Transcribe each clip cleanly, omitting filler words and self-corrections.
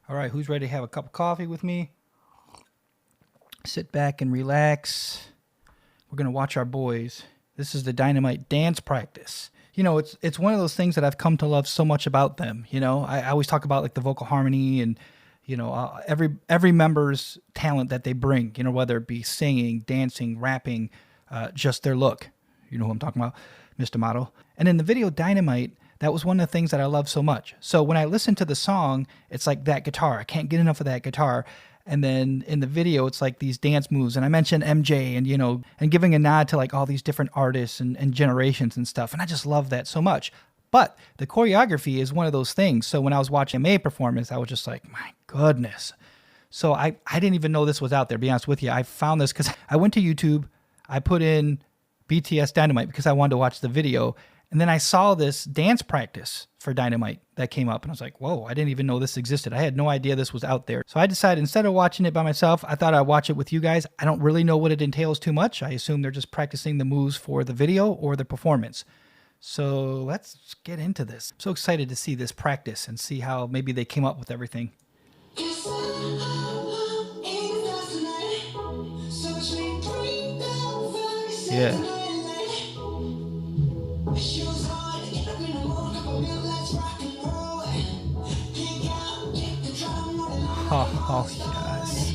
All right, who's ready to have a cup of coffee with me? Sit back and relax. We're going to watch our boys. This is the Dynamite dance practice. You know, it's one of those things that I've come to love so much about them. You know, I always talk about like the vocal harmony and, you know, every member's talent that they bring, you know, whether it be singing, dancing, rapping, just their look. You know who I'm talking about, Mr. Model. And in the video Dynamite, that was one of the things that I love so much. So when I listen to the song, it's like that guitar. I can't get enough of that guitar. And then in the video, it's like these dance moves. And I mentioned MJ and, you know, and giving a nod to like all these different artists and generations and stuff. And I just love that so much. But the choreography is one of those things. So when I was watching a performance, I was just like, my goodness. So I didn't even know this was out there, to be honest with you. I found this because I went to YouTube. I put in BTS Dynamite because I wanted to watch the video. And then I saw this dance practice for Dynamite that came up. And I was like, whoa, I didn't even know this existed. I had no idea this was out there. So I decided instead of watching it by myself, I thought I'd watch it with you guys. I don't really know what it entails too much. I assume they're just practicing the moves for the video or the performance. So let's get into this. I'm so excited to see this practice and see how maybe they came up with everything. Yeah. Oh, yes.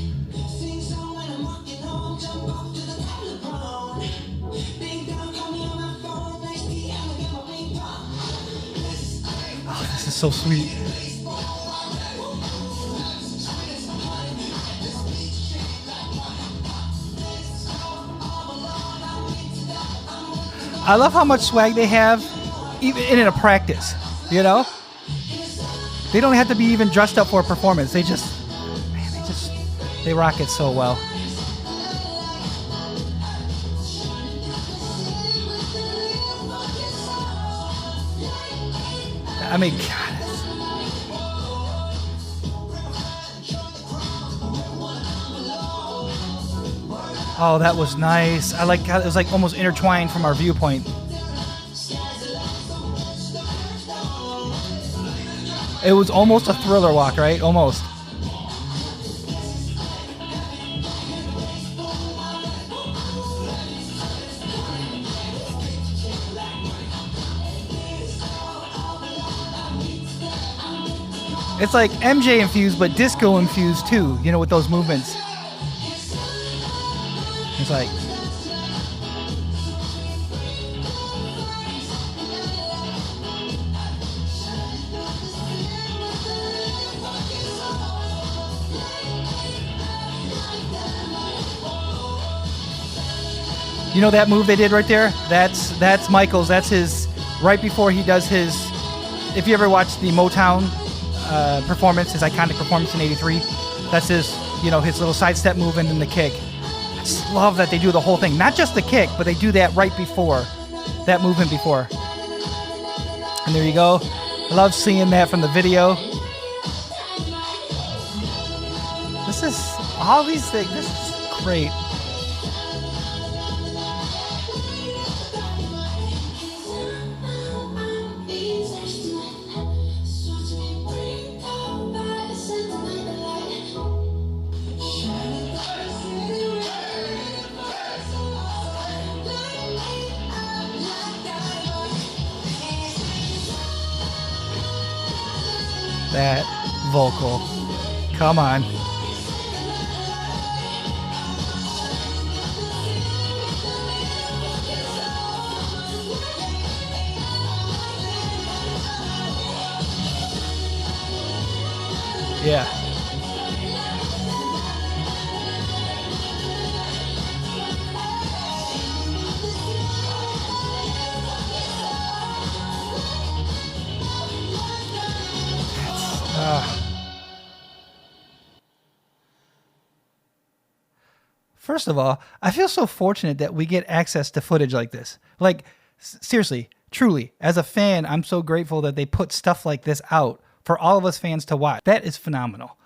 Oh, this is so sweet. I love how much swag they have, even in a practice, you know? They don't have to be even dressed up for a performance. They rock it so well. I mean, God. Oh, that was nice. I like how it was like almost intertwined from our viewpoint. It was almost a Thriller walk, right? Almost. It's like MJ infused, but disco infused too, you know, with those movements. It's like... You know that move they did right there? That's Michael's. That's his, right before he does his, if you ever watched the Motown performance, his iconic performance in '83, that's his, you know, his little sidestep move and then the kick. I just love that they do the whole thing. Not just the kick, but they do that right before, that movement before. And there you go. I love seeing that from the video. This is, all these things, this is great. That vocal. Come on. Yeah. First of all, I feel so fortunate that we get access to footage like this. Like, seriously, truly, as a fan, I'm so grateful that they put stuff like this out for all of us fans to watch. That is phenomenal.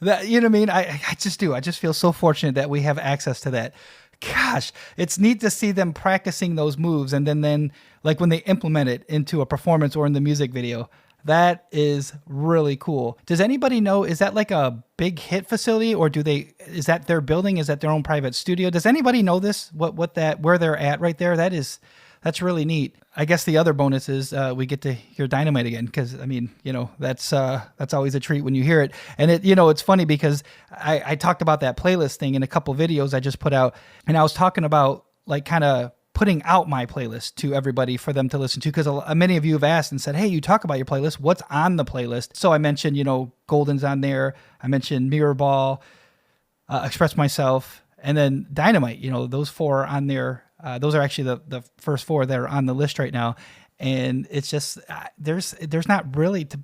That, you know what I mean? I just do. I just feel so fortunate that we have access to that. Gosh, it's neat to see them practicing those moves and then like when they implement it into a performance or in the music video. That is really cool. Does anybody know, is that like a big hit facility, or is that their building? Is that their own private studio? Does anybody know this? Where they're at right there? That's really neat. I guess the other bonus is we get to hear Dynamite again, because I mean, that's always a treat when you hear it. And it's funny because I talked about that playlist thing in a couple videos I just put out, and I was talking about like kind of putting out my playlist to everybody for them to listen to, because many of you have asked and said, hey, you talk about your playlist, what's on the playlist? So I mentioned, Golden's on there. I mentioned Mirror Ball, Express Myself, and then Dynamite. Those 4 on there. Those are actually the first 4 that are on the list right now. And it's just, there's not really, to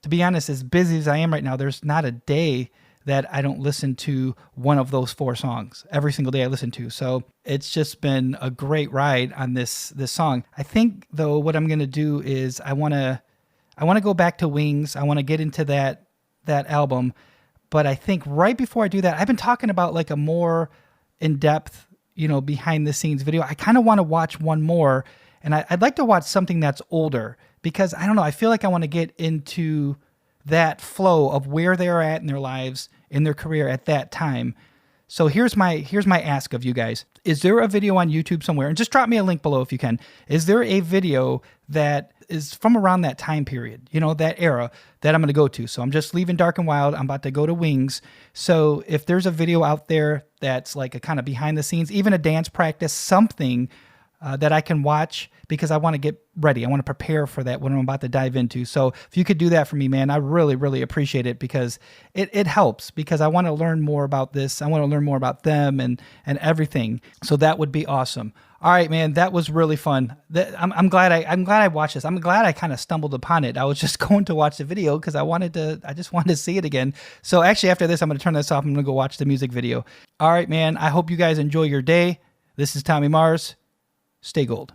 be honest, as busy as I am right now, there's not a day that I don't listen to one of those 4 songs. Every single day I listen to. So it's just been a great ride on this song. I think though, what I'm going to do is I want to go back to Wings. I want to get into that album. But I think right before I do that, I've been talking about like a more in-depth, behind the scenes video. I kind of want to watch one more, and I'd like to watch something that's older, because I don't know, I feel like I want to get into that flow of where they're at in their lives, in their career at that time. So here's my ask of you guys. Is there a video on YouTube somewhere? And just drop me a link below if you can. Is there a video that is from around that time period, that era that I'm going to go to? So I'm just leaving Dark and Wild. I'm about to go to Wings. So if there's a video out there that's like a kind of behind the scenes, even a dance practice, something that I can watch, because I want to get ready. I want to prepare for that, what I'm about to dive into. So if you could do that for me, man, I really, really appreciate it, because it helps, because I want to learn more about this. I want to learn more about them and everything. So that would be awesome. All right, man, that was really fun. I'm glad I watched this. I'm glad I kind of stumbled upon it. I was just going to watch the video because I just wanted to see it again. So actually after this, I'm going to turn this off. I'm going to go watch the music video. All right, man, I hope you guys enjoy your day. This is Tommy Mars. Stay gold.